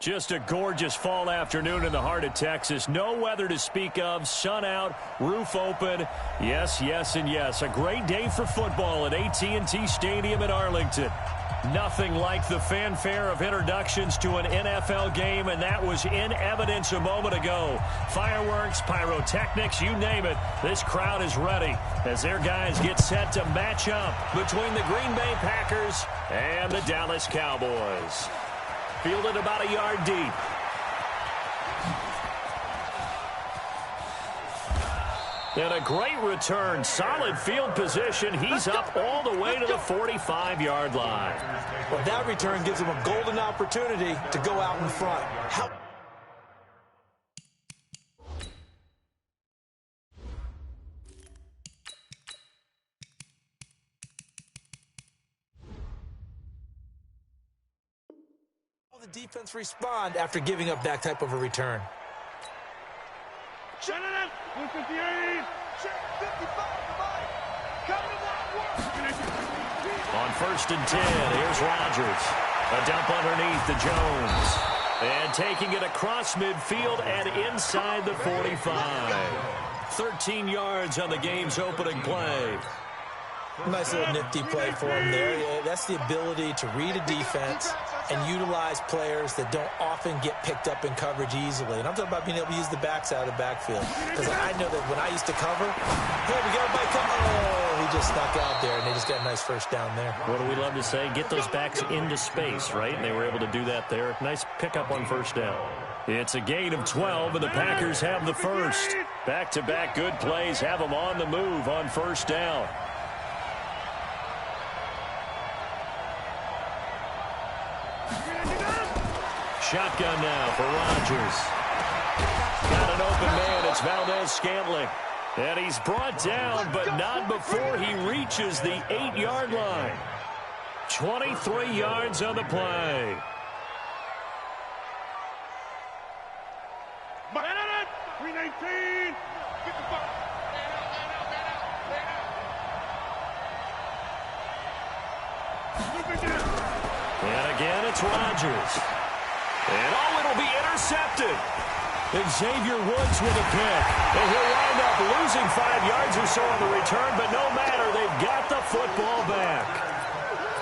Just a gorgeous fall afternoon in the heart of Texas. No weather to speak of. Sun out, roof open. Yes, yes, and yes. A great day for football at AT&T Stadium in Arlington. Nothing like the fanfare of introductions to an NFL game, and that was in evidence a moment ago. Fireworks, pyrotechnics, you name it. This crowd is ready as their guys get set to match up between the Green Bay Packers and the Dallas Cowboys. Fielded about a yard deep. And a great return. Solid field position. He's up all the way to the 45-yard line. Well, that return gives him a golden opportunity to go out in front. The defense respond after giving up that type of a return. On 1st and 10, here's Rodgers. A dump underneath to Jones. And taking it across midfield and inside the 45. 13 yards on the game's opening play. Nice little nifty play for him there. Yeah, that's the ability to read a defense and utilize players that don't often get picked up in coverage easily. And I'm talking about being able to use the backs out of the backfield. Because I know that when I used to cover, hey, we got everybody coming. Oh, he just snuck out there, and they just got a nice first down there. What do we love to say? Get those backs into space, right? And they were able to do that there. Nice pickup on first down. It's a gain of 12, and the Packers have the first. Back-to-back good plays have them on the move on first down. Shotgun now for Rodgers. Got an open man. It's Valdez-Scantling. And he's brought down, but not before he reaches the 8-yard line. 23 yards on the play. And again, it's Rodgers. And oh, it'll be intercepted. Xavier Woods with a pick. And he'll wind up losing 5 yards or so on the return, but no matter, they've got the football back.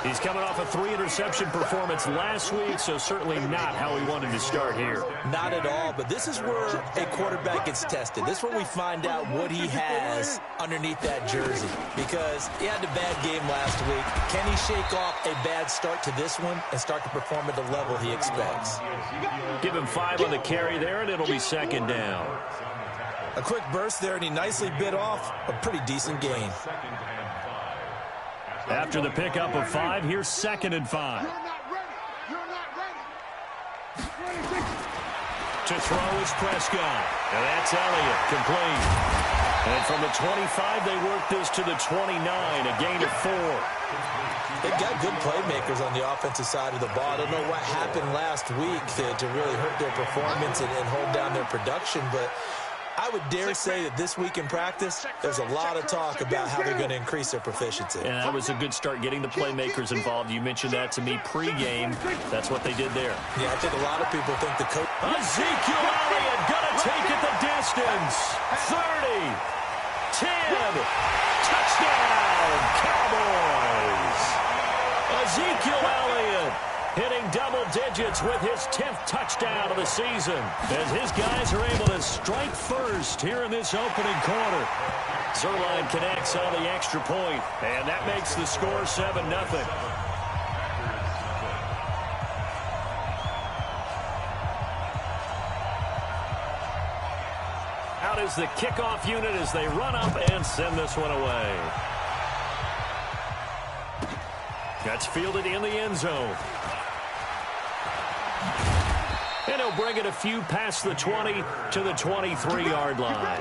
He's coming off a 3-interception performance last week, so certainly not how he wanted to start here. Not at all, but this is where a quarterback gets tested. This is where we find out what he has underneath that jersey, because he had a bad game last week. Can he shake off a bad start to this one and start to perform at the level he expects? Give him 5 on the carry there, and it'll be second down. A quick burst there, and he nicely bit off a pretty decent gain. After the pickup of 5, here's 2nd and 5. To throw is Prescott. And that's Elliott, complete. And from the 25, they work this to the 29, a gain of 4. They've got good playmakers on the offensive side of the ball. I don't know what happened last week to really hurt their performance and hold down their production, but I would dare say that this week in practice, there's a lot of talk about how they're going to increase their proficiency. And that was a good start, getting the playmakers involved. You mentioned that to me pregame. That's what they did there. Yeah, I think a lot of people think the coach... Ezekiel Elliott going to take it the distance. 30, 10, touchdown, Cowboys. Ezekiel Elliott hitting double digits with his 10th touchdown of the season, as his guys are able to strike first here in this opening quarter. Zerline connects on the extra point, and that makes the score 7-0. Out is the kickoff unit as they run up and send this one away. That's fielded in the end zone. And he'll bring it a few past the 20 to the 23-yard line.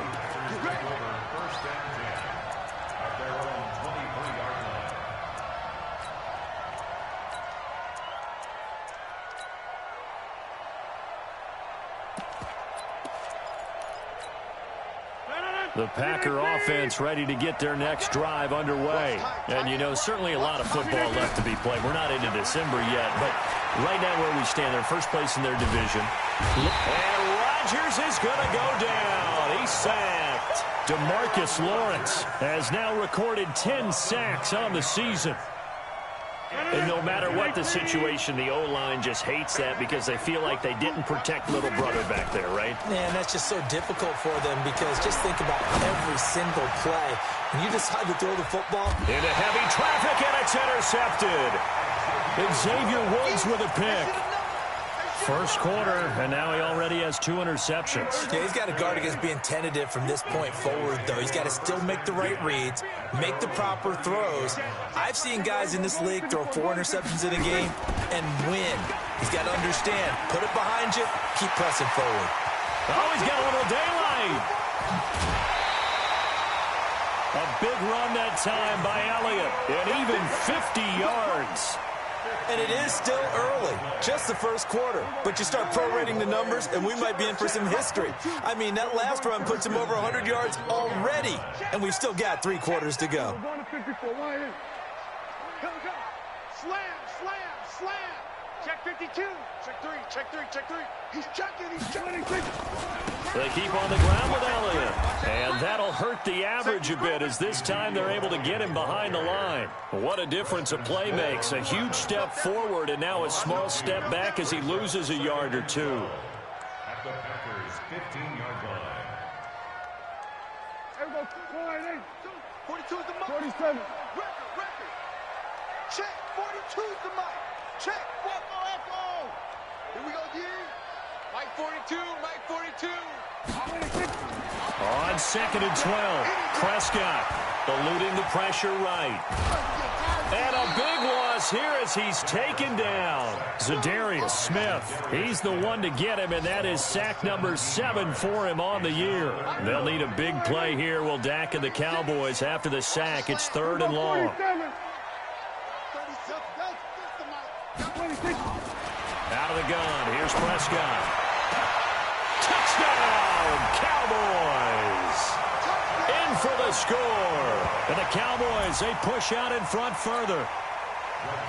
The Packer offense ready to get their next drive underway. And, you know, certainly a lot of football left to be played. We're not into December yet, but right now where we stand, they're first place in their division. And Rodgers is going to go down. He's sacked. DeMarcus Lawrence has now recorded 10 sacks on the season. And no matter what the situation, the O-line just hates that because they feel like they didn't protect little brother back there, right? Man, that's just so difficult for them because just think about every single play. When you decide to throw the football. Into heavy traffic, and it's intercepted. Xavier Woods with a pick. First quarter, and now he already has 2 interceptions. Yeah, he's got to guard against being tentative from this point forward, though. He's got to still make the right reads, make the proper throws. I've seen guys in this league throw 4 interceptions in a game and win. He's got to understand, put it behind you, keep pressing forward. Oh, he's got a little daylight. A big run that time by Elliott, and even 50 yards. And it is still early, just the first quarter. But you start prorating the numbers, and we might be in for some history. I mean, that last run puts him over 100 yards already, and we've still got 3 quarters to go. Slam, slam, slam. Check 52. Check 3, check 3, check 3. He's checking, he's checking. They keep on the ground with Elliott. And that'll hurt the average a bit as this time they're able to get him behind the line. What a difference a play makes. A huge step forward and now a small step back as he loses a yard or 2. At the Packers' 15-yard line. Everybody, 42 is the mark. 47. Record. Check, 42 is the mark. Check, echo. Here we go, D. Mike 42, Mike 42. On 2nd and 12, Prescott eluding the pressure right. And a big loss here as he's taken down. Zadarius Smith, he's the one to get him, and that is sack number 7 for him on the year. They'll need a big play here. Will Dak and the Cowboys after the sack. It's 3rd and long. Out of the gun, here's Prescott. Touchdown, Cowboys! In for the score. And the Cowboys, they push out in front further.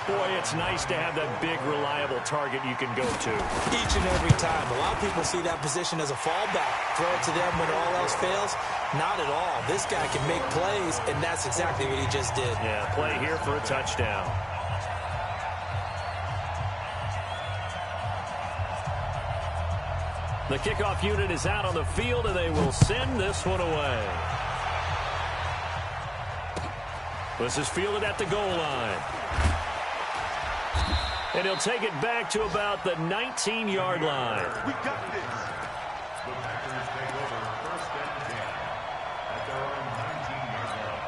Boy, it's nice to have that big, reliable target you can go to. Each and every time. A lot of people see that position as a fallback. Throw it to them when all else fails. Not at all. This guy can make plays, and that's exactly what he just did. Yeah, play here for a touchdown. The kickoff unit is out on the field, and they will send this one away. This is fielded at the goal line. And he'll take it back to about the 19-yard line. We got this. The Packers take over 1st and 10 at their own 19-yard line.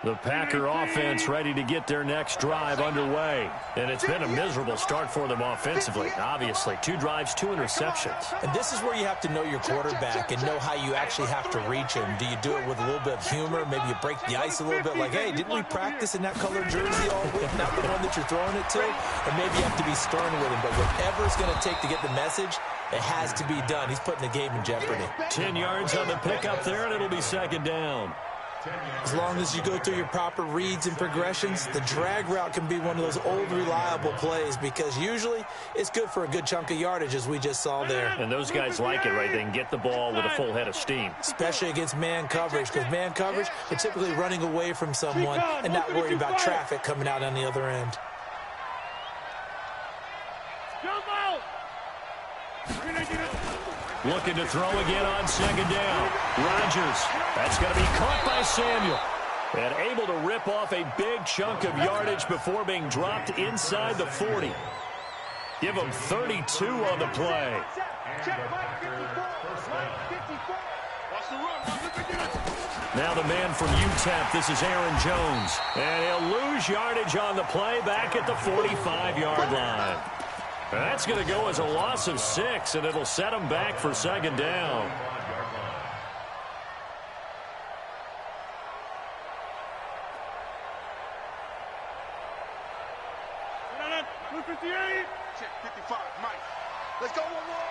The Packer offense ready to get their next drive underway. And it's been a miserable start for them offensively. Obviously, 2 drives, 2 interceptions. And this is where you have to know your quarterback and know how you actually have to reach him. Do you do it with a little bit of humor? Maybe you break the ice a little bit like, hey, didn't we practice in that colored jersey all week? Not the one that you're throwing it to? Or maybe you have to be stern with him. But whatever it's going to take to get the message, it has to be done. He's putting the game in jeopardy. 10 yards on the pickup there, and it'll be 2nd down. As long as you go through your proper reads and progressions, the drag route can be one of those old reliable plays because usually it's good for a good chunk of yardage as we just saw there. And those guys like it, right? They can get the ball with a full head of steam. Especially against man coverage because man coverage, they're typically running away from someone and not worried about traffic coming out on the other end. Looking to throw again on 2nd down. Rodgers. That's going to be caught by Samuel. And able to rip off a big chunk of yardage before being dropped inside the 40. Give him 32 on the play. Now the man from UTEP, this is Aaron Jones. And he'll lose yardage on the play back at the 45-yard line. That's going to go as a loss of 6, and it'll set him back for 2nd down. Check 55, Mike. Let's go one more.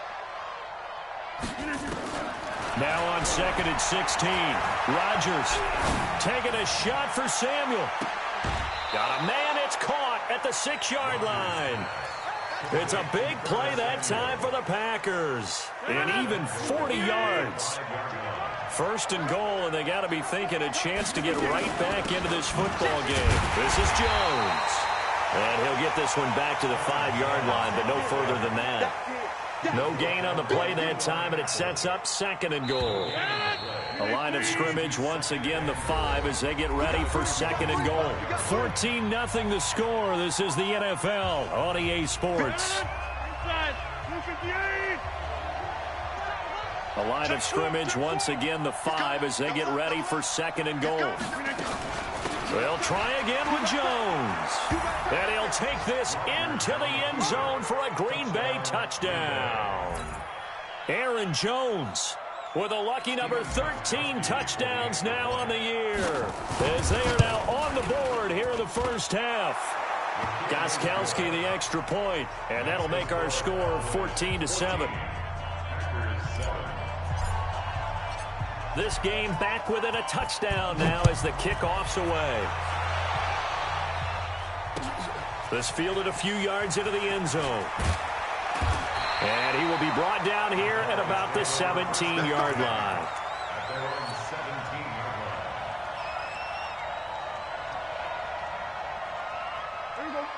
Now on 2nd and 16. Rodgers taking a shot for Samuel. Got a man. It's caught at the 6-yard line. It's a big play that time for the Packers. And even 40 yards. 1st and goal, and they got to be thinking a chance to get right back into this football game. This is Jones. And he'll get this one back to the 5-yard line, but no further than that. No gain on the play that time, and it sets up 2nd and goal. A line of scrimmage, once again, the 5 as they get ready for 2nd and goal. 14-0 the score. This is the NFL on EA Sports. A line of scrimmage, once again, the 5 as they get ready for 2nd and goal. They'll try again with Jones. And he'll take this into the end zone for a Green Bay touchdown. Aaron Jones with a lucky number 13 touchdowns now on the year, as they are now on the board here in the first half. Gostkowski the extra point, and that'll make our score 14-7. This game back within a touchdown now as the kickoff's away. This fielded a few yards into the end zone. And he will be brought down here at about the 17-yard line.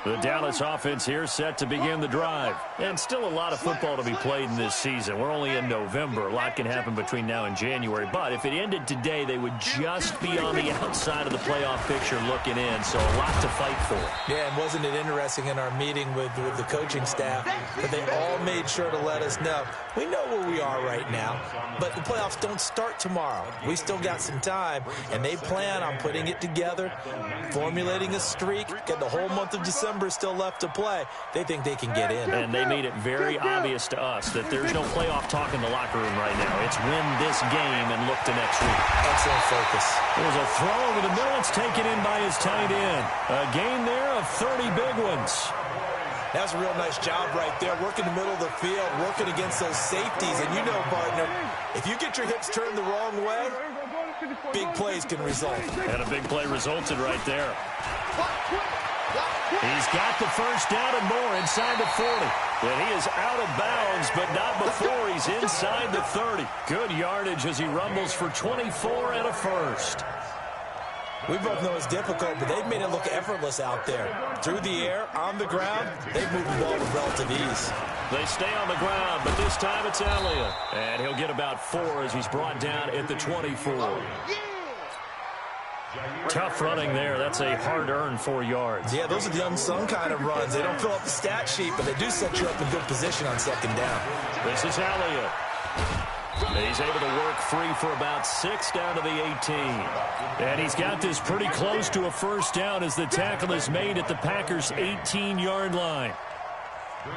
The Dallas offense here set to begin the drive. And still a lot of football to be played in this season. We're only in November. A lot can happen between now and January. But if it ended today, they would just be on the outside of the playoff picture looking in. So a lot to fight for. Yeah, and wasn't it interesting in our meeting with the coaching staff that they all made sure to let us know, we know where we are right now, but the playoffs don't start tomorrow. We still got some time, and they plan on putting it together, formulating a streak, get the whole month of December still left to play. They think they can get in. And they made it very obvious to us that there's no playoff talk in the locker room right now. It's win this game and look to next week. Excellent focus. There's a throw over the middle. It's taken in by his tight end. A gain there of 30 big ones. That's a real nice job right there, working the middle of the field, working against those safeties. And you know, partner, if you get your hips turned the wrong way, big plays can result. And a big play resulted right there. He's got the first down and more inside the 40. And he is out of bounds, but not before he's inside the 30. Good yardage as he rumbles for 24 and a first. We both know it's difficult, but they've made it look effortless out there. Through the air, on the ground, they've moved the ball with relative ease. They stay on the ground, but this time it's Elliott. And he'll get about 4 as he's brought down at the 24. Tough running there. That's a hard-earned 4 yards. Yeah, those are the unsung kind of runs. They don't fill up the stat sheet, but they do set you up in good position on 2nd down. This is Elliott. He's able to work free for about 6 down to the 18. And he's got this pretty close to a first down as the tackle is made at the Packers' 18-yard line. I'm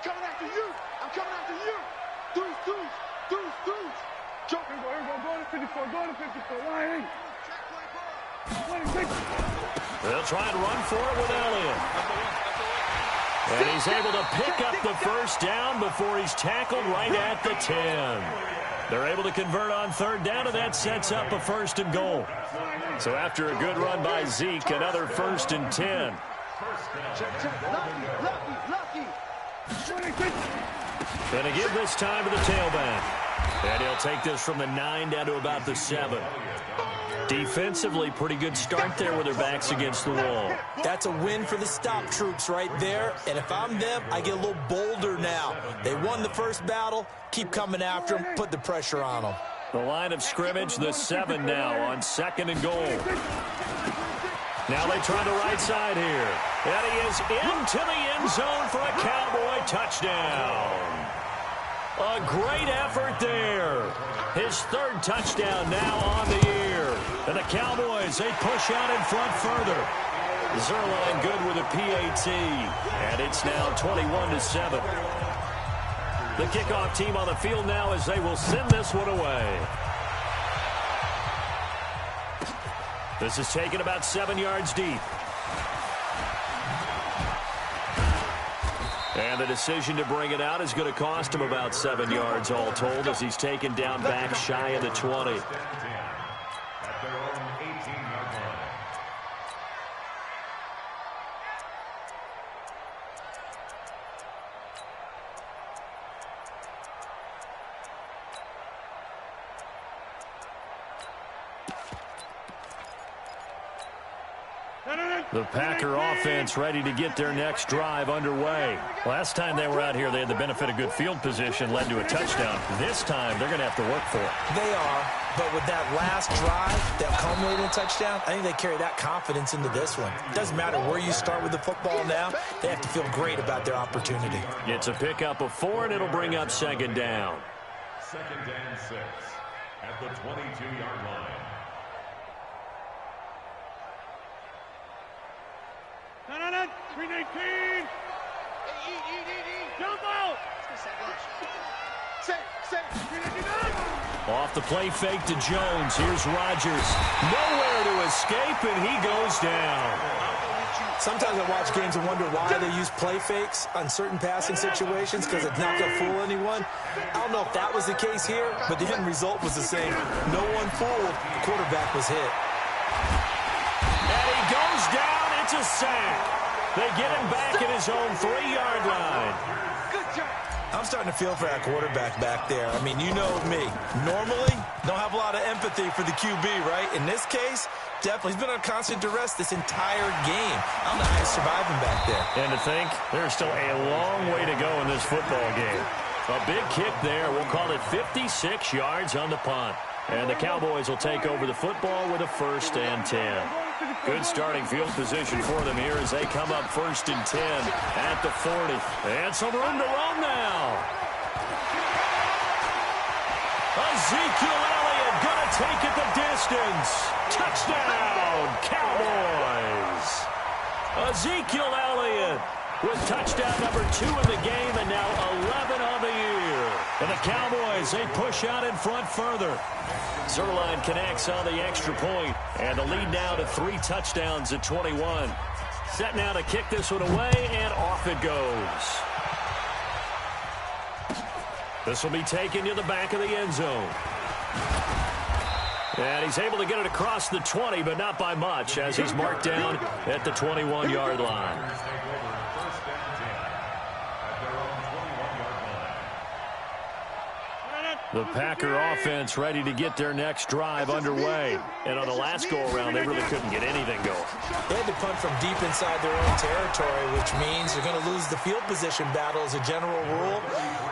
coming after you. I'm coming after you. Deuce. Jump. Go to 54. Line. They'll try and run for it with Elliott. And he's able to pick up the first down before he's tackled right at the 10. They're able to convert on 3rd down, and that sets up a 1st and goal. So after a good run by Zeke, another 1st and 10. And to give this time to the tailback. And he'll take this from the 9 down to about the 7. Defensively, pretty good start there with their backs against the wall. That's a win for the stop troops right there. And if I'm them, I get a little bolder now. They won the first battle. Keep coming after them. Put the pressure on them. The line of scrimmage, the 7 now on 2nd and goal. Now they try the right side here. And he is into the end zone for a Cowboy touchdown. A great effort there. His 3rd touchdown now on the year. And the Cowboys, they push out in front further. Zerline good with a PAT. And it's now 21-7. The kickoff team on the field now as they will send this one away. This is taken about 7 yards deep. And the decision to bring it out is going to cost him about 7 yards all told as he's taken down back shy of the 20. At their own 18-yard line. The Packer offense ready to get their next drive underway. Last time they were out here, they had the benefit of good field position, led to a touchdown. This time, they're going to have to work for it. They are, but with that last drive that culminated in a touchdown, I think they carry that confidence into this one. It doesn't matter where you start with the football now. They have to feel great about their opportunity. It's a pickup of 4, and it'll bring up second down. Second and 6 at the 22-yard line. No, 319. Jump out. Say. Off the play fake to Jones. Here's Rodgers. Nowhere to escape, and he goes down. Sometimes I watch games and wonder why they use play fakes on certain passing situations because it's not going to fool anyone. I don't know if that was the case here, but the end result was the same. No one fooled. The quarterback was hit. And he goes down. It's a sack. They get him back at his own 3-yard line. I'm starting to feel for that quarterback back there. I mean, you know me. Normally, don't have a lot of empathy for the QB, right? In this case, definitely. He's been on constant duress this entire game. I don't know how he's surviving back there. And to think, there's still a long way to go in this football game. A big kick there. We'll call it 56 yards on the punt. And the Cowboys will take over the football with a 1st and 10. Good starting field position for them here as they come up 1st and 10 at the 40. And some room to roam now. Ezekiel Elliott going to take it the distance. Touchdown, Cowboys. Ezekiel Elliott with touchdown number 2 in the game and now 11 on the year. And the Cowboys, they push out in front further. Zerline connects on the extra point, and the lead now to 3 touchdowns at 21. Set now to kick this one away, and off it goes. This will be taken to the back of the end zone. And he's able to get it across the 20, but not by much, as he's marked down at the 21-yard line. The Packer offense ready to get their next drive underway. And on the last go-around, they really couldn't get anything going. They had to punt from deep inside their own territory, which means they're going to lose the field position battle as a general rule.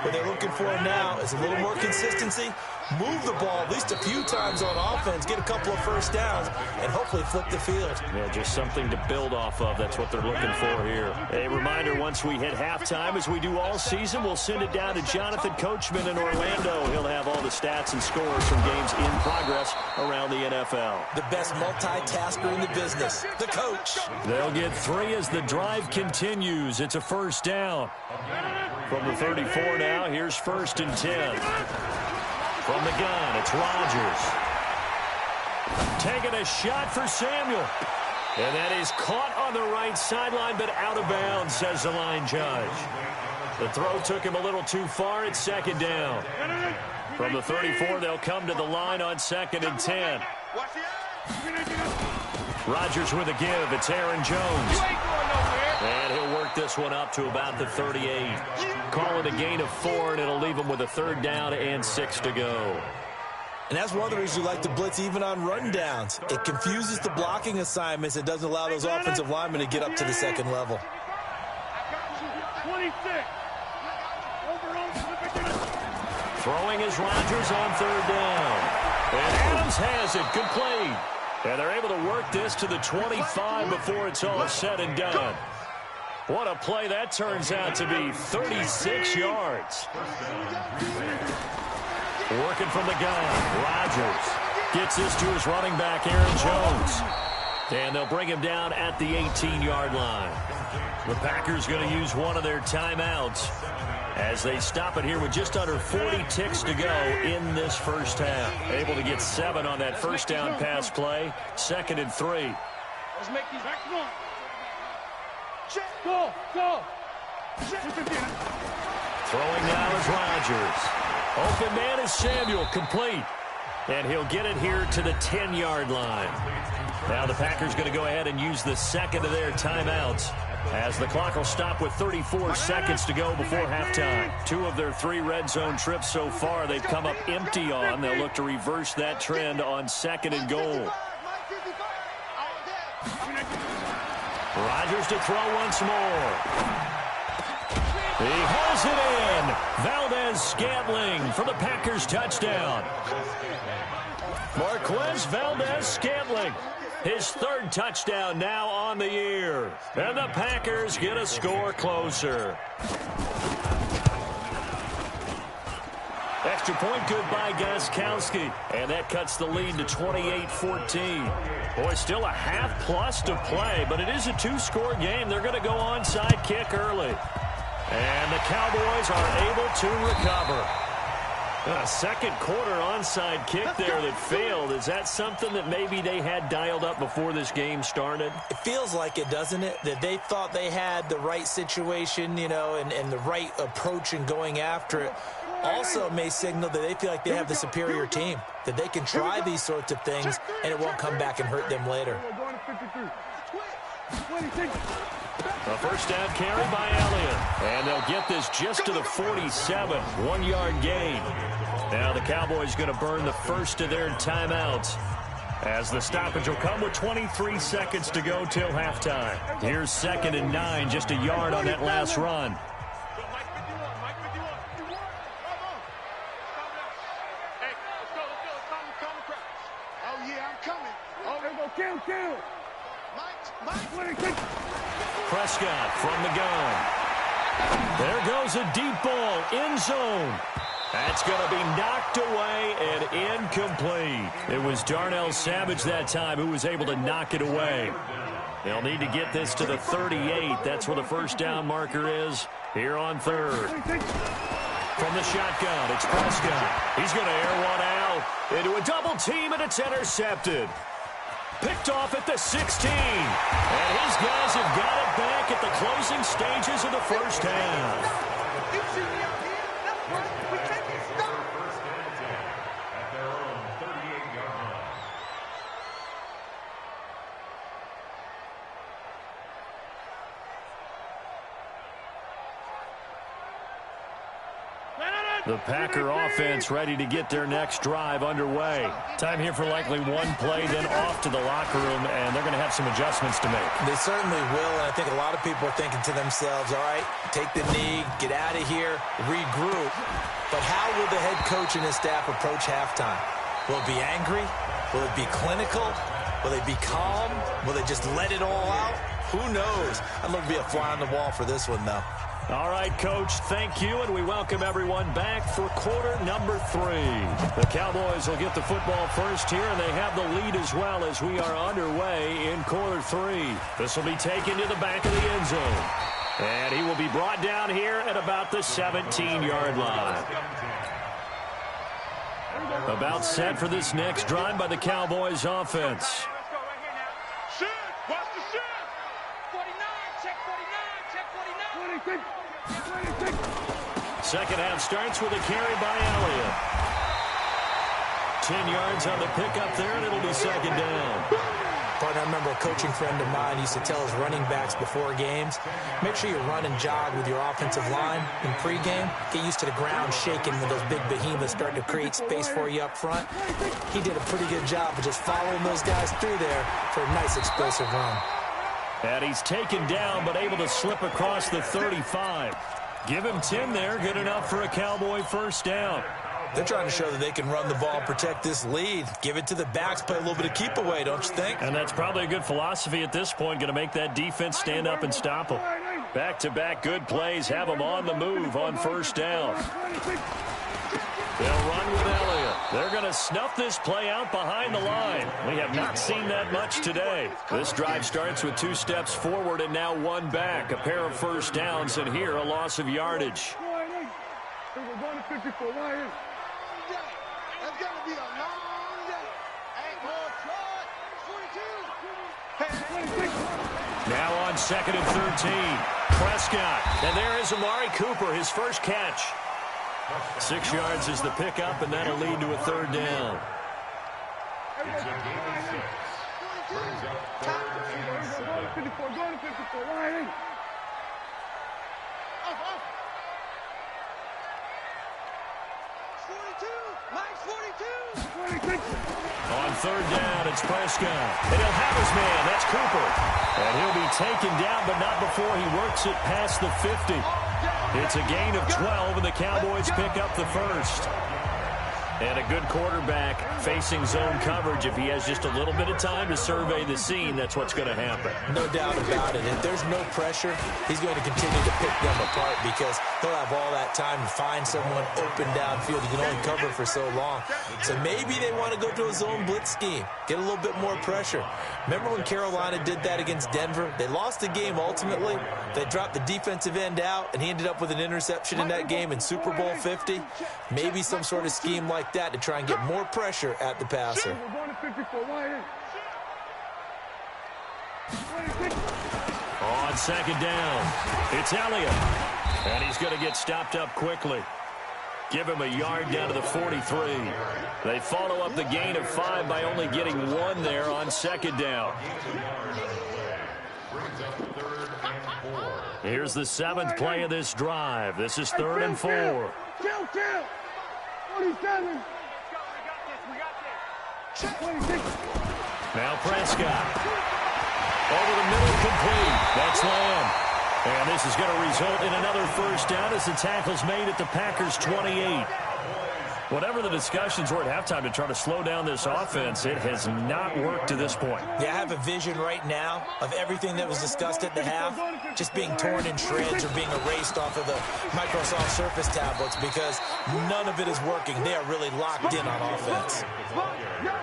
What they're looking for now is a little more consistency, move the ball at least a few times on offense, get a couple of first downs, and hopefully flip the field. Yeah, just something to build off of. That's what they're looking for here. A reminder, once we hit halftime, as we do all season, we'll send it down to Jonathan Coachman in Orlando. He'll have all the stats and scores from games in progress around the NFL. The best multitasker in the business, the coach. They'll get 3 as the drive continues. It's a 1st down. From the 34 now, here's 1st and 10. From the gun, it's Rodgers. Taking a shot for Samuel. And that is caught on the right sideline, but out of bounds, says the line judge. The throw took him a little too far. It's 2nd down. From the 34, they'll come to the line on 2nd and 10. Rodgers with a give. It's Aaron Jones. And he'll work this one up to about the 38. Call it a gain of 4, and it'll leave him with a 3rd down and 6 to go. And that's one of the reasons you like to blitz even on rundowns. It confuses the blocking assignments. It doesn't allow those offensive linemen to get up to the 2nd level. 26. Throwing is Rodgers on 3rd down. And Adams has it complete. And they're able to work this to the 25 before it's all said and done. What a play that turns out to be. 36 yards. Working from the gun. Rodgers gets this to his running back, Aaron Jones. And they'll bring him down at the 18-yard line. The Packers going to use one of their timeouts as they stop it here with just under 40 ticks to go in this 1st half. Able to get 7 on that 1st down pass play. 2nd and 3. Let's make these back. Come on. Check. Go. Throwing now is Rodgers. Open man is Samuel, complete. And he'll get it here to the 10-yard line. Now the Packers going to go ahead and use the second of their timeouts, as the clock will stop with 34 seconds to go before halftime. 2 of their 3 red zone trips so far they've come up empty on. They'll look to reverse that trend on 2nd and goal. Rodgers to throw once more. He hauls it in. Valdez-Scantling for the Packers touchdown. Marquez Valdez-Scantling, his 3rd touchdown now on the year. And the Packers get a score closer. Extra point good by Gostkowski. And that cuts the lead to 28-14. Boy, still a half plus to play, but it is a 2-score game. They're going to go onside kick early. And the Cowboys are able to recover. A second quarter onside kick there that failed. Is that something that maybe they had dialed up before this game started? It feels like it, doesn't it? That they thought they had the right situation, you know, and the right approach in going after it. Also may signal that they feel like they have the superior team, that they can try these sorts of things and it won't come back and hurt them later. A first down carry by Elliott. And they'll get this just to the 47. 1-yard gain. Now the Cowboys going to burn the first of their timeouts, as the stoppage will come with 23 seconds to go till halftime. Here's 2nd and 9, just a yard on that last run. Prescott from the gun. There goes a deep ball, end zone. That's going to be knocked away and incomplete. It was Darnell Savage that time who was able to knock it away. They'll need to get this to the 38. That's where the first down marker is here on 3rd. From the shotgun, it's Prescott. He's going to air one out into a double team, and it's intercepted. Picked off at the 16. And his guys have got it back at the closing stages of the first half. The Packer offense ready to get their next drive underway. Time here for likely one play, then off to the locker room, and they're going to have some adjustments to make. They certainly will, and I think a lot of people are thinking to themselves, all right, take the knee, get out of here, regroup. But how will the head coach and his staff approach halftime? Will it be angry? Will it be clinical? Will they be calm? Will they just let it all out? Who knows? I'd love to be a fly on the wall for this one, though. All right, Coach, thank you, and we welcome everyone back for quarter number 3. The Cowboys will get the football first here, and they have the lead as well as we are underway in quarter 3. This will be taken to the back of the end zone, and he will be brought down here at about the 17-yard line. About set for this next drive by the Cowboys offense. Second half starts with a carry by Elliott. 10 yards on the pickup there, and it'll be second down. Partner, I remember a coaching friend of mine used to tell his running backs before games, make sure you run and jog with your offensive line in pregame. Get used to the ground shaking when those big behemoths start to create space for you up front. He did a pretty good job of just following those guys through there for a nice explosive run. And he's taken down, but able to slip across the 35. Give him 10 there, good enough for a Cowboy first down. They're trying to show that they can run the ball, protect this lead. Give it to the backs, play a little bit of keep away, don't you think? And that's probably a good philosophy at this point, going to make that defense stand up and stop them. Back-to-back good plays, have them on the move on first down. They'll run with Elliott. They're going to snuff this play out behind the line. We have not seen that much today. This drive starts with 2 steps forward and now 1 back. A pair of first downs, and here a loss of yardage. That's going to be a long day. Now on 2nd and 13. Prescott. And there is Amari Cooper, his first catch. 6 yards is the pickup, and that'll lead to a third down. It's a gain of 6. Brings up 3rd and 7. Go to 54. Go to 54. Right. Off. 42. Mike's 42. 26. On third down, it's Prescott. And he'll have his man. That's Cooper. And he'll be taken down, but not before he works it past the 50. It's a gain of 12, and the Cowboys pick up the first. And a good quarterback facing zone coverage. If he has just a little bit of time to survey the scene, that's what's going to happen. No doubt about it. If there's no pressure, he's going to continue to pick them apart because he'll have all that time to find someone open downfield. He can only cover for so long. So maybe they want to go to a zone blitz scheme, get a little bit more pressure. Remember when Carolina did that against Denver? They lost the game ultimately. They dropped the defensive end out, and he ended up with an interception in that game in Super Bowl 50. Maybe some sort of scheme like that to try and get more pressure at the passer. On second down, it's Elliott. And he's going to get stopped up quickly. Give him a yard down to the 43. They follow up the gain of 5 by only getting 1 there on second down. Here's the 7th play of this drive. This is 3rd and 4. 47. Now Prescott. Over the middle, complete. That's Lamb. And this is going to result in another first down as the tackle's made at the Packers' 28. Whatever the discussions were at halftime to try to slow down this offense, it has not worked to this point. Yeah, I have a vision right now of everything that was discussed at the half just being torn in shreds or being erased off of the Microsoft Surface tablets because none of it is working. They are really locked in on offense.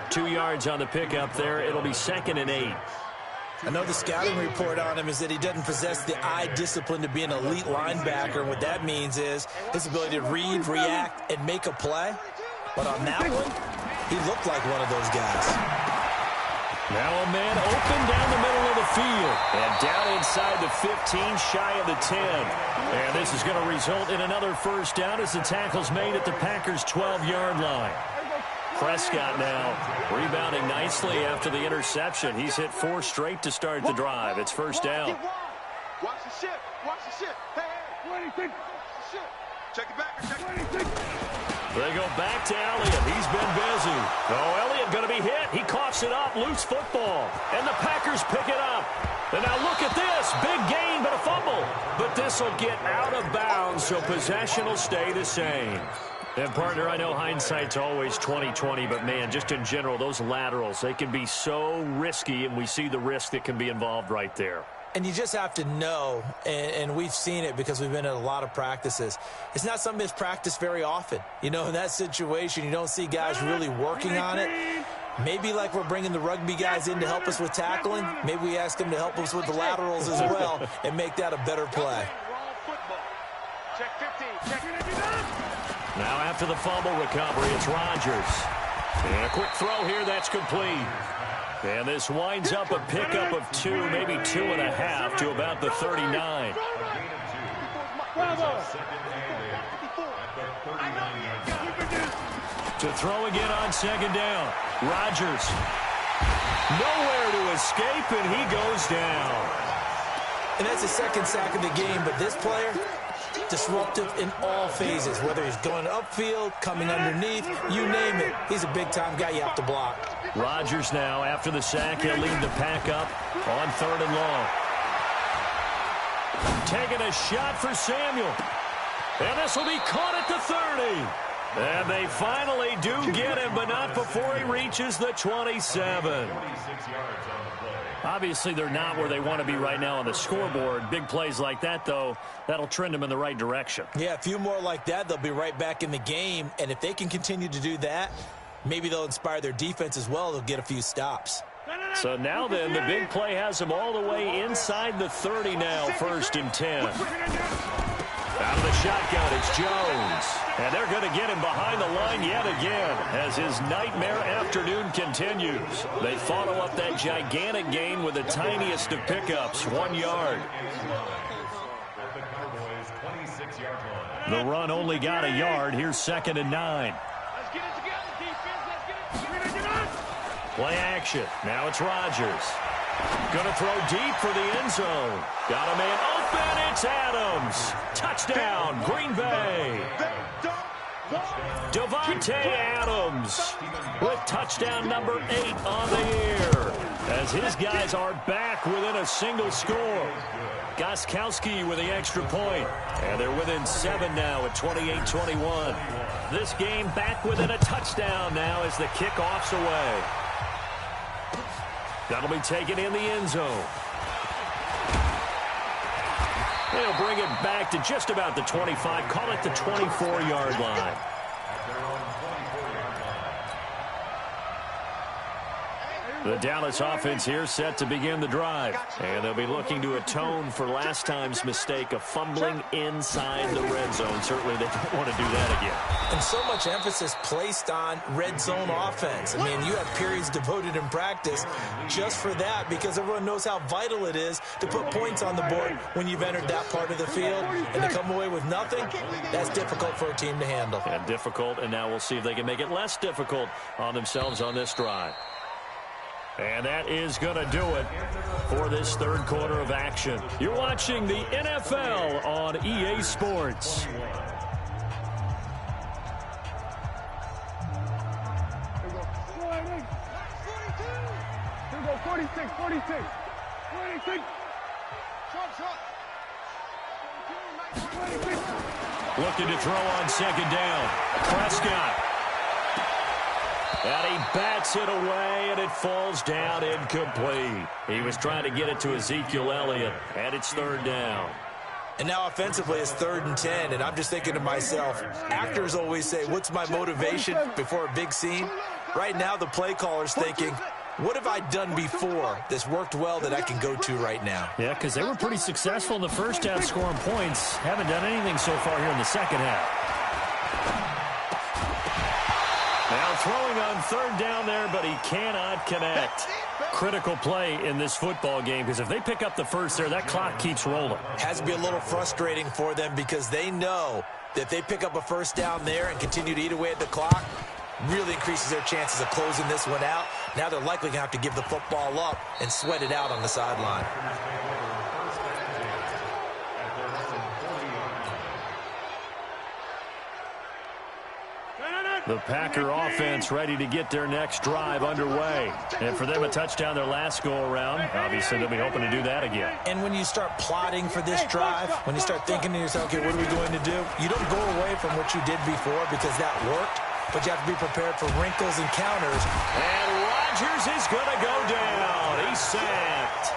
2 yards on the pickup there. It'll be 2nd and 8. I know the scouting report on him is that he doesn't possess the eye discipline to be an elite linebacker. And what that means is his ability to read, react, and make a play. But on that one, he looked like one of those guys. Now a man open down the middle of the field. And down inside the 15, shy of the 10. And this is going to result in another first down as the tackle's made at the Packers' 12-yard line. Prescott now rebounding nicely after the interception. He's hit 4 straight to start the drive. It's first down. Watch the ship. Watch the ship. Hey, 26. Check it back. Check it. They go back to Elliott. He's been busy. Oh, Elliott going to be hit. He coughs it up. Loose football. And the Packers pick it up. And now look at this. Big gain, but a fumble. But this will get out of bounds, so possession will stay the same. And, partner, I know hindsight's always 20/20, but, man, just in general, those laterals, they can be so risky, and we see the risk that can be involved right there. And you just have to know, and we've seen it because we've been at a lot of practices, it's not something that's practiced very often. You know, in that situation, you don't see guys really working on it. Maybe like we're bringing the rugby guys in to help us with tackling, maybe we ask them to help us with the laterals as well and make that a better play. Check 15. Check it. Now after the fumble recovery, it's Rodgers. And a quick throw here, that's complete. And this winds up a pickup of 2, maybe 2.5 to about the 39. To throw again on second down. Rodgers. Nowhere to escape, and he goes down. And that's the second sack of the game, but this player, disruptive in all phases, whether he's going upfield, coming underneath, you name it. He's a big-time guy you have to block. Rodgers now, after the sack, he'll lead the pack up on 3rd and long. Taking a shot for Samuel. And this will be caught at the 30. And they finally do get him, but not before he reaches the 27. Obviously, they're not where they want to be right now on the scoreboard. Big plays like that, though, that'll trend them in the right direction. Yeah, a few more like that, they'll be right back in the game. And if they can continue to do that, maybe they'll inspire their defense as well. They'll get a few stops. So now then, the big play has them all the way inside the 30 now, 1st and 10. Out of the shotgun, it's Jones. And they're going to get him behind the line yet again as his nightmare afternoon continues. They follow up that gigantic gain with the tiniest of pickups, 1 yard. The run only got a yard. Here's 2nd and 9. Let's get it together, defense. Let's get it. Play action. Now it's Rodgers. Going to throw deep for the end zone. Got a man open. It's Adams. Touchdown, Green Bay. Devontae Adams with touchdown number 8 on the year, as his guys are back within a single score. Gostkowski with the extra point, and they're within 7 now at 28-21. This game back within a touchdown now as the kickoff's away. That'll be taken in the end zone. They'll bring it back to just about the 25, call it the 24-yard line. The Dallas offense here set to begin the drive. And they'll be looking to atone for last time's mistake of fumbling inside the red zone. Certainly they don't want to do that again. And so much emphasis placed on red zone offense. I mean, you have periods devoted in practice just for that, because everyone knows how vital it is to put points on the board when you've entered that part of the field. And to come away with nothing, that's difficult for a team to handle. And difficult, and now we'll see if they can make it less difficult on themselves on this drive. And that is going to do it for this third quarter of action. You're watching the NFL on EA Sports. Here we go, 46. Looking to throw on 2nd down. Prescott. And he bats it away, and it falls down incomplete. He was trying to get it to Ezekiel Elliott, and it's 3rd down. And now offensively it's 3rd and 10, and I'm just thinking to myself, actors always say, what's my motivation before a big scene? Right now the play caller's thinking, what have I done before that's worked well that I can go to right now? Yeah, because they were pretty successful in the first half scoring points. Haven't done anything so far here in the second half. Now throwing on 3rd down there, but he cannot connect. Critical play in this football game, because if they pick up the first there, that clock keeps rolling. Has to be a little frustrating for them, because they know that if they pick up a first down there and continue to eat away at the clock, really increases their chances of closing this one out. Now they're likely going to have to give the football up and sweat it out on the sideline. The Packer offense ready to get their next drive underway. And for them, a touchdown their last go-around. Obviously, they'll be hoping to do that again. And when you start plotting for this drive, when you start thinking to yourself, okay, what are we going to do? You don't go away from what you did before because that worked, but you have to be prepared for wrinkles and counters. And Rodgers is going to go down. He's sacked.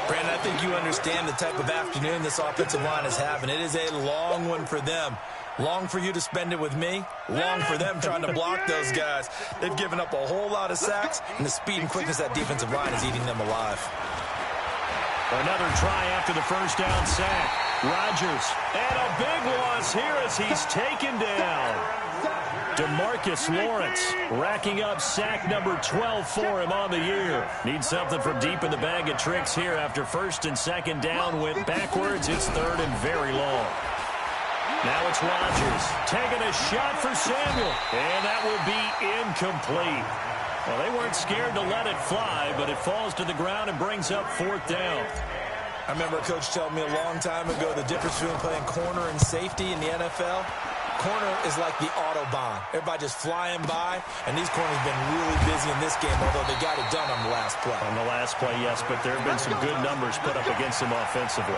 Brandon, I think you understand the type of afternoon this offensive line is having. It is a long one for them. Long for you to spend it with me. Long for them trying to block those guys. They've given up a whole lot of sacks, and the speed and quickness of that defensive line is eating them alive. Another try after the first down sack. Rodgers, and a big loss here as he's taken down. DeMarcus Lawrence racking up sack number 12 for him on the year. Needs something from deep in the bag of tricks here after 1st and 2nd down went backwards. It's 3rd and very long. Now it's Rodgers taking a shot for Samuel, and that will be incomplete. Well, they weren't scared to let it fly, but it falls to the ground and brings up 4th down. I remember a coach telling me a long time ago the difference between playing corner and safety in the NFL. Corner is like the Autobahn. Everybody just flying by, and these corners have been really busy in this game, although they got it done on the last play. On the last play, yes, but there have been some good numbers put up against them offensively.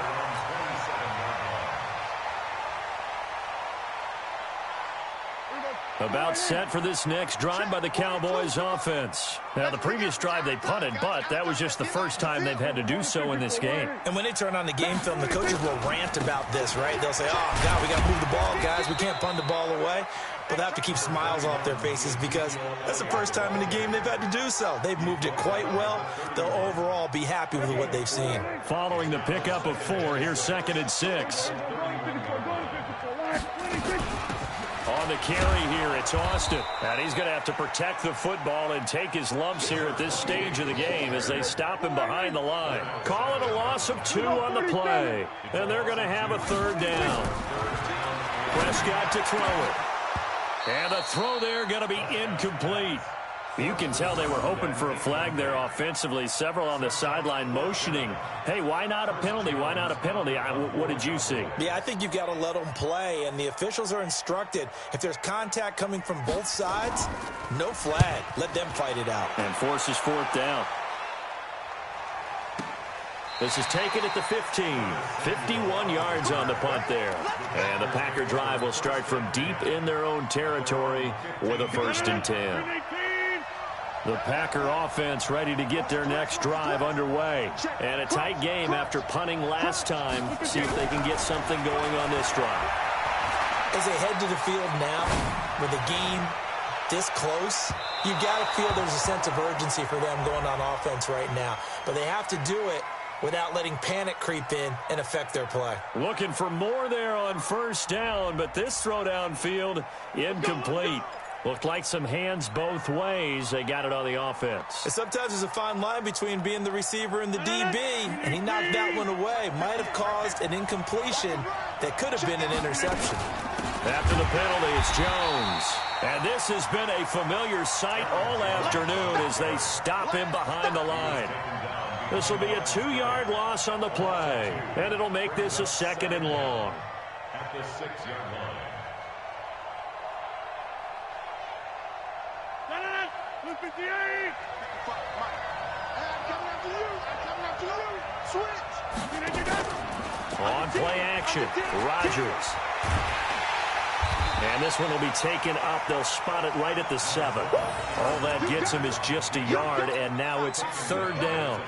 About set for this next drive by the Cowboys offense. Now, the previous drive they punted, but that was just the first time they've had to do so in this game. And when they turn on the game film, the coaches will rant about this, right? They'll say, oh, God, we got to move the ball, guys. We can't punt the ball away. But they have to keep smiles off their faces because that's the first time in the game they've had to do so. They've moved it quite well. They'll overall be happy with what they've seen. Following the pickup of 4, here's 2nd and 6. On the carry here, it's Austin. And he's going to have to protect the football and take his lumps here at this stage of the game as they stop him behind the line. Call it a loss of 2 on the play. And they're going to have a 3rd down. Prescott to throw it. And the throw there going to be incomplete. You can tell they were hoping for a flag there offensively. Several on the sideline motioning, hey, why not a penalty? Why not a penalty? What did you see? Yeah, I think you've got to let them play, and the officials are instructed, if there's contact coming from both sides, no flag. Let them fight it out. And forces fourth down. This is taken at the 15. 51 yards on the punt there. And the Packer drive will start from deep in their own territory with a 1st and 10. The Packer offense ready to get their next drive underway. And a tight game after punting last time. See if they can get something going on this drive. As they head to the field now, with the game this close, you've got to feel there's a sense of urgency for them going on offense right now. But they have to do it without letting panic creep in and affect their play. Looking for more there on 1st down, but this throw downfield incomplete. Looked like some hands both ways. They got it on the offense. And sometimes there's a fine line between being the receiver and the DB, and he knocked that one away. Might have caused an incompletion that could have been an interception. After the penalty, it's Jones. And this has been a familiar sight all afternoon as they stop him behind the line. This will be a 2-yard loss on the play, and it'll make this a 2nd and long. At the 6-yard line. On play action, Rodgers. And this one will be taken up. They'll spot it right at the 7. All that gets him is just a yard, and now it's 3rd down.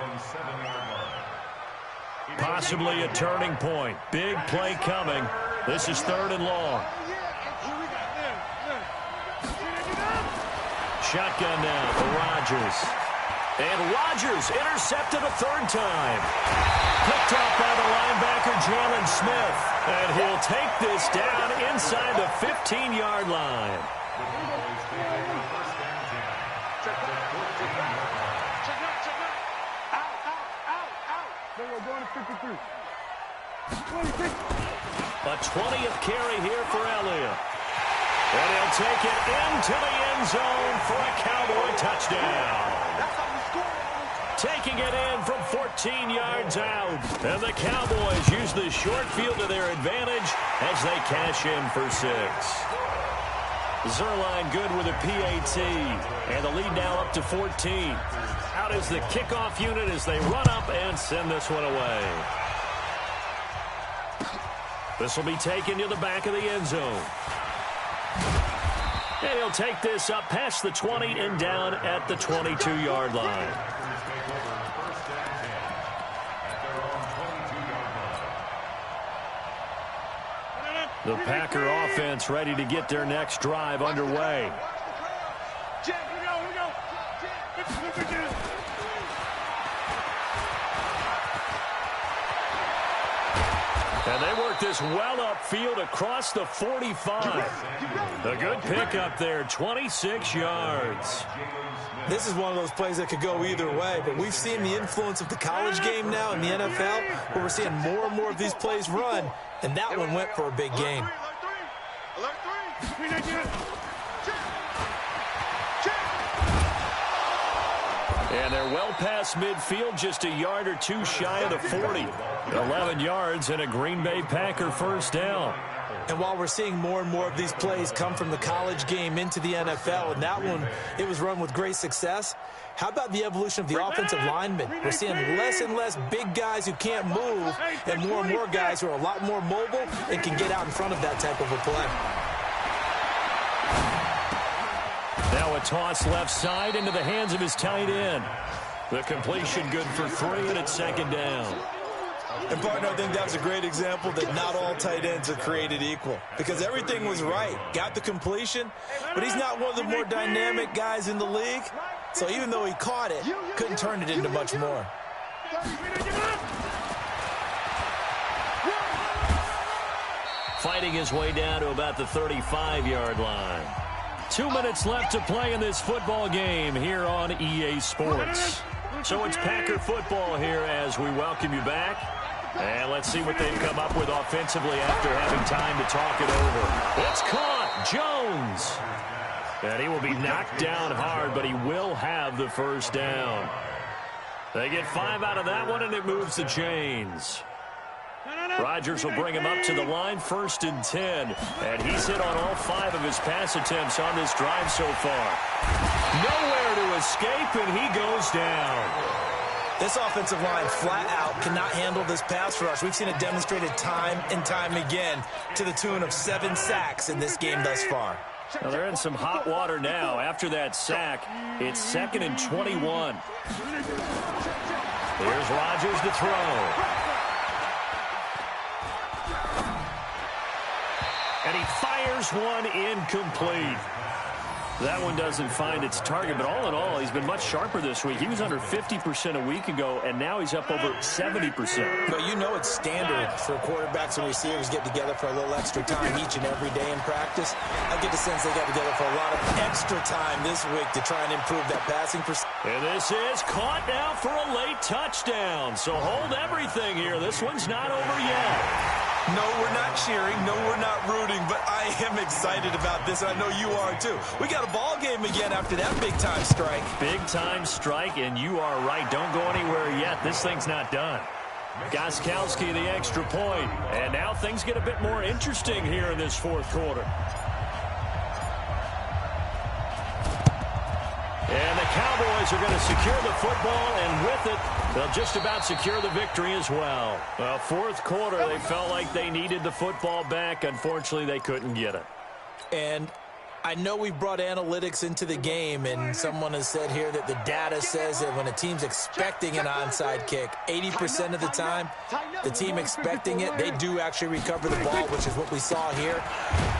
Possibly a turning point. Big play coming. This is 3rd and long. Shotgun now for Rodgers. And Rodgers intercepted a 3rd time. Picked off by the linebacker, Jalen Smith. And he'll take this down inside the 15-yard line. A 20th carry here for Elliott. And he'll take it into the end zone for a Cowboy touchdown. Taking it in from 14 yards out. And the Cowboys use the short field to their advantage as they cash in for 6. Zerline good with a PAT. And the lead now up to 14. Out is the kickoff unit as they run up and send this one away. This will be taken to the back of the end zone. And he'll take this up past the 20 and down at the 22-yard line. The Packer offense ready to get their next drive underway. And they work this well upfield across the 45. A good pickup there, 26 yards. This is one of those plays that could go either way, but we've seen the influence of the college game now in the NFL, where we're seeing more and more of these plays run, and that one went for a big gain. And they're well past midfield, just a yard or two shy of the 40. 11 yards and a Green Bay Packer 1st down. And while we're seeing more and more of these plays come from the college game into the NFL, and that one, it was run with great success, how about the evolution of the offensive linemen? We're seeing less and less big guys who can't move and more guys who are a lot more mobile and can get out in front of that type of a play. Now a toss left side into the hands of his tight end. The completion good for 3, and it's 2nd down. And, partner, I think that was a great example that not all tight ends are created equal, because everything was right. Got the completion, but he's not one of the more dynamic guys in the league. So even though he caught it, couldn't turn it into much more. Fighting his way down to about the 35-yard line. 2 minutes left to play in this football game here on EA Sports. So it's Packer football here as we welcome you back. And let's see what they've come up with offensively after having time to talk it over. It's caught. Jones. And he will be knocked down hard, but he will have the first down. They get 5 out of that one, and it moves the chains. Rodgers will bring him up to the line, 1st and 10. And he's hit on all 5 of his pass attempts on this drive so far. Nowhere to escape, and he goes down. This offensive line flat out cannot handle this pass rush. We've seen it demonstrated time and time again to the tune of 7 sacks in this game thus far. Well, they're in some hot water now. After that sack, it's 2nd and 21. Here's Rodgers to throw. And he fires one incomplete. That one doesn't find its target, but all in all, he's been much sharper this week. He was under 50% a week ago, and now he's up over 70%. But you know it's standard for quarterbacks and receivers get together for a little extra time each and every day in practice. I get the sense they got together for a lot of extra time this week to try and improve that passing percentage. And this is caught now for a late touchdown. So hold everything here. This one's not over yet. No, we're not cheering. No, we're not rooting. But I am excited about this, and I know you are too. We got a ball game again after that big-time strike. Big-time strike, and you are right. Don't go anywhere yet. This thing's not done. Gostkowski, the extra point. And now things get a bit more interesting here in this 4th quarter. And the Cowboys are going to secure the football, and with it, they'll just about secure the victory as well. Well, 4th quarter, they felt like they needed the football back. Unfortunately, they couldn't get it. And I know we brought analytics into the game, and someone has said here that the data says that when a team's expecting an onside kick, 80% of the time, the team expecting it, they do actually recover the ball, which is what we saw here.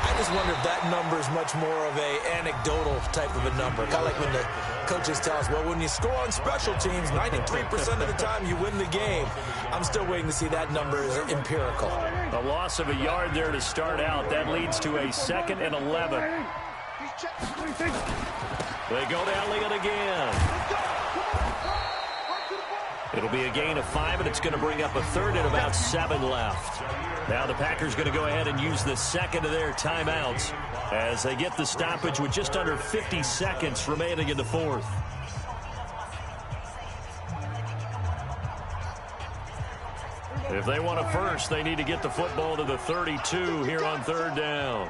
I just wonder if that number is much more of a anecdotal type of a number. Kind of like when the coaches tell us, well, when you score on special teams, 93% of the time you win the game. I'm still waiting to see that number is empirical. A loss of a yard there to start out. That leads to a 2nd and 11. They go to Elliott again. It'll be a gain of 5, and it's going to bring up a 3rd and about 7 left. Now the Packers going to go ahead and use the 2nd of their timeouts as they get the stoppage with just under 50 seconds remaining in the 4th. If they want a first, they need to get the football to the 32 here on 3rd down.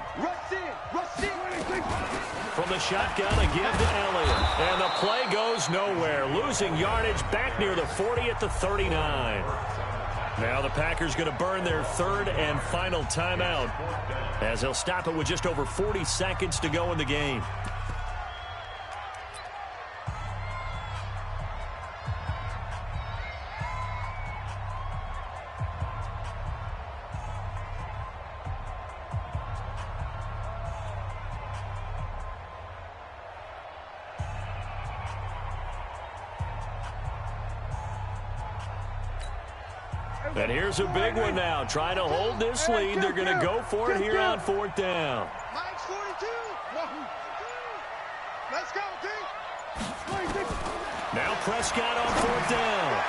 From the shotgun, a give to Elliott. And the play goes nowhere. Losing yardage back near the 40 at the 39. Now the Packers going to burn their 3rd and final timeout as they'll stop it with just over 40 seconds to go in the game. And here's a big one now. Trying to hold this lead. They're going to go for it here on 4th down. Mike's 42. Let's go, D. Now Prescott on 4th down.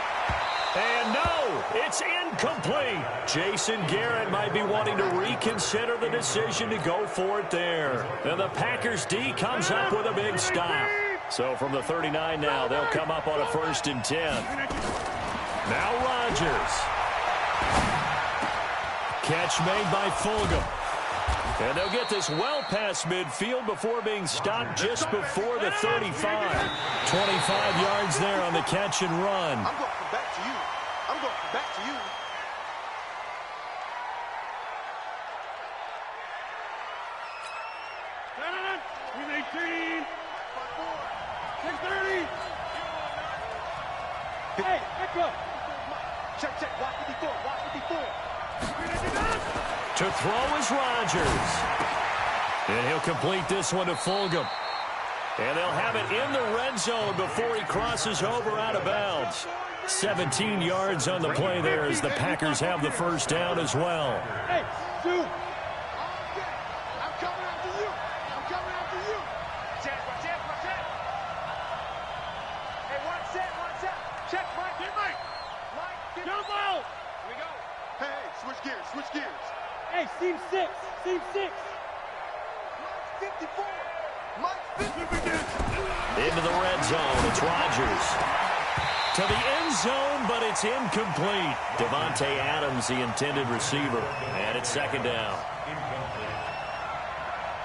And no, it's incomplete. Jason Garrett might be wanting to reconsider the decision to go for it there. And the Packers D comes up with a big stop. So from the 39 now, they'll come up on a 1st and 10. Now Rodgers. Catch made by Fulgham. And they'll get this well past midfield before being stopped just before the 35. 25 yards there on the catch and run. I'm going from back to you. I'm going from back to you. Hey, back up. Check, check. Watch 54. Watch 54. To throw is Rodgers. And he'll complete this one to Fulgham. And they'll have it in the red zone before he crosses over out of bounds. 17 yards on the play there as the Packers have the first down as well. Hey, dude. I'm coming after you. I'm coming after you. Check, check, check. Hey, one set. Check, Mike. Get Mike. Mike, get the ball. Here we go. Hey, switch gears, switch gears. Hey, seam 6, seam 6. Mike's 54. Mike's 54. Into the red zone. It's Rodgers. To the end zone, but it's incomplete. Devontae Adams, the intended receiver. And it's second down. Incomplete.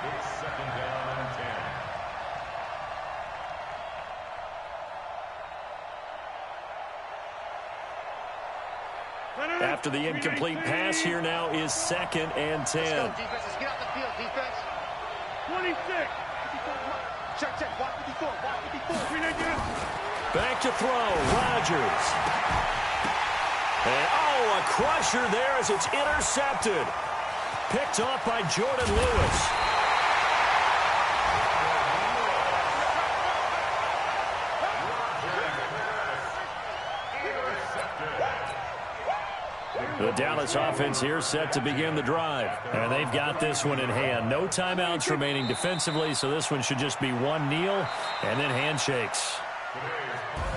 It's second down and 10. After the incomplete pass, here now is second and 10. Let's go, defense. Let's get out the field, defense. 26. Check, check. Watch 54. Watch 54. Back to throw. Rodgers. And, a crusher there as it's intercepted. Picked off by Jordan Lewis. The Dallas offense here set to begin the drive. And they've got this one in hand. No timeouts remaining defensively, so this one should just be one kneel and then handshakes.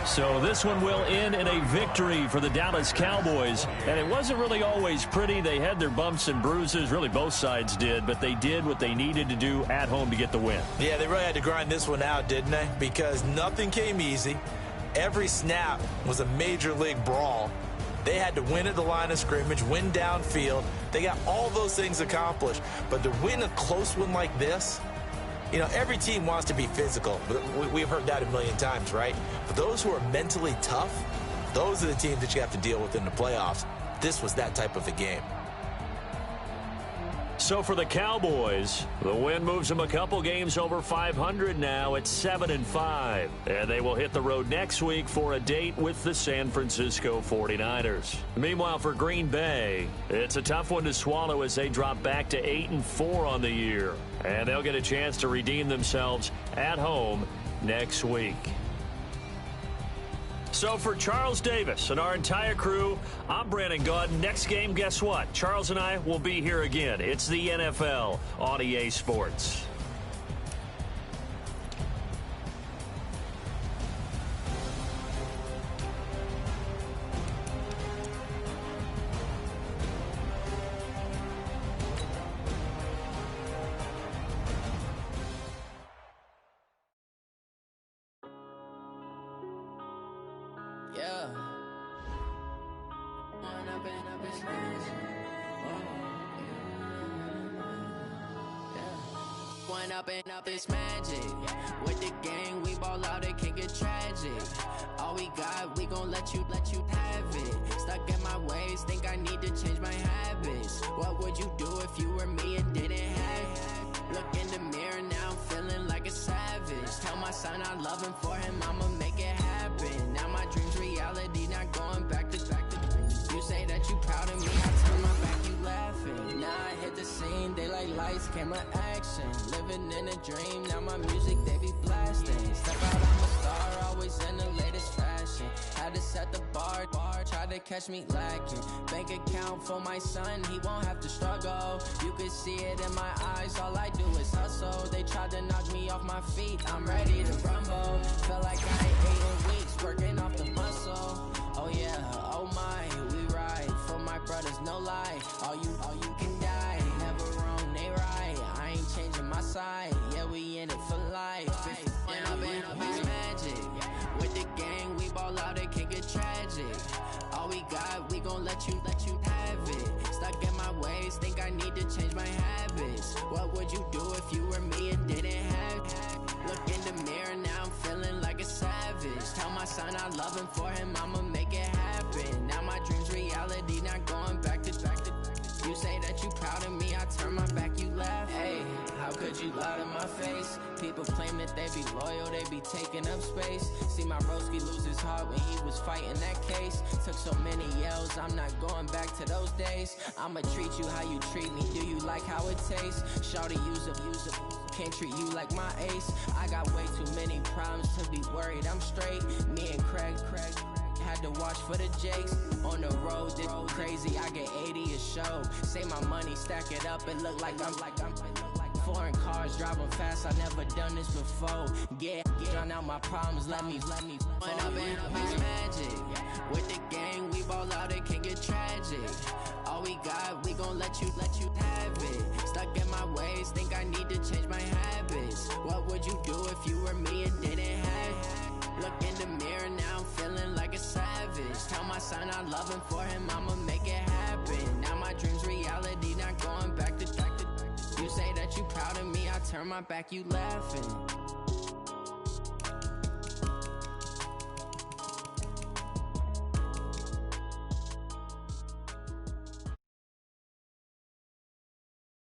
So this one will end in a victory for the Dallas Cowboys. And it wasn't really always pretty. They had their bumps and bruises. Really, both sides did. But they did what they needed to do at home to get the win. Yeah, they really had to grind this one out, didn't they? Because nothing came easy. Every snap was a major league brawl. They had to win at the line of scrimmage, win downfield. They got all those things accomplished. But to win a close one like this, you know, every team wants to be physical. We've heard that a million times, right? But those who are mentally tough, those are the teams that you have to deal with in the playoffs. This was that type of a game. So for the Cowboys, the win moves them a couple games over 500 now at 7-5. And they will hit the road next week for a date with the San Francisco 49ers. Meanwhile, for Green Bay, it's a tough one to swallow as they drop back to 8-4 on the year. And they'll get a chance to redeem themselves at home next week. So for Charles Davis and our entire crew, I'm Brandon Gaudin. Next game, guess what? Charles and I will be here again. It's the NFL on EA Sports. Yeah. One up and up is magic. With the gang, we ball out, it can get tragic. All we got, we gon' let you have it. Stuck in my ways, think I need to change my habits. What would you do if you were me and didn't have it? Look in the mirror now, I'm feeling like a savage. Tell my son I love him, for him I'ma make it happen. Now my dreams reality, not going back to you say that you proud of me, I turn my back, you laughing. Now I hit the scene, they like lights, camera, action. Living in a dream, now my music, they be blasting. Step out, I'm a star, always in the latest fashion. Had to set the bar, try to catch me lacking. Bank account for my son, he won't have to struggle. You can see it in my eyes, all I do is hustle. They tried to knock me off my feet, I'm ready to rumble. Felt like I ain't ate in weeks, working off the muscle. Oh yeah, oh my, we ride for my brothers, no lie. All you can die, never wrong, they right. I ain't changing my side, yeah, we in it for life. It's magic. With the gang, we ball out, it can get tragic. All we got, we gon' let you have it. Stuck in my ways, think I need to change my habits. What would you do if you were me and didn't have it? Look in the mirror, now I'm feeling like a savage. Tell my son I love him, for him I'ma make it happen. Now my dreams reality, not going back to you say that you proud of me, I turn my back, you laugh. Hey, how could you lie to my face? People claim that they be loyal, they be taking up space. See my broski lose his heart when he was fighting that case. Took so many yells, I'm not going back to those days. I'ma treat you how you treat me, do you like how it tastes? Shawty use a can't treat you like my ace. I got way too many problems to be worried, I'm straight. Me and Craig had to watch for the Jakes. On the road, it's crazy, I get 80 a show. Say my money, stack it up, it look like I'm foreign cars, driving fast, I never done this before. Yeah, drown out my problems, let me When up and up is magic. With the gang, we ball out, it can get tragic. All got, we gon' let you have it. Stuck in my ways, think I need to change my habits. What would you do if you were me and didn't have it? Look in the mirror, now I'm feeling like a savage. Tell my son I love him, for him I'ma make it happen. Now my dream's reality, not going back to. You say that you proud of me, I turn my back, you laughing.